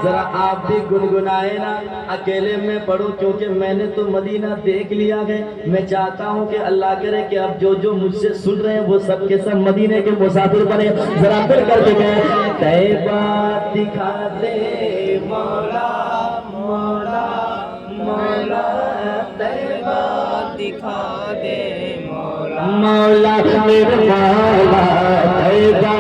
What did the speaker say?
जरा आप भी गुनगुनाए ना, अकेले में पढ़ो, क्योंकि मैंने तो मदीना देख लिया है। मैं चाहता हूँ कि अल्लाह करे कि अब जो जो मुझसे सुन रहे हैं वो सब के सब मदीने के मुसाफिर बने। जरा फिर करके कहें, तैबा दिखा दे मौला मौला मौला, तैबा दिखा दे मौला मौला मेरे मौला, तैबा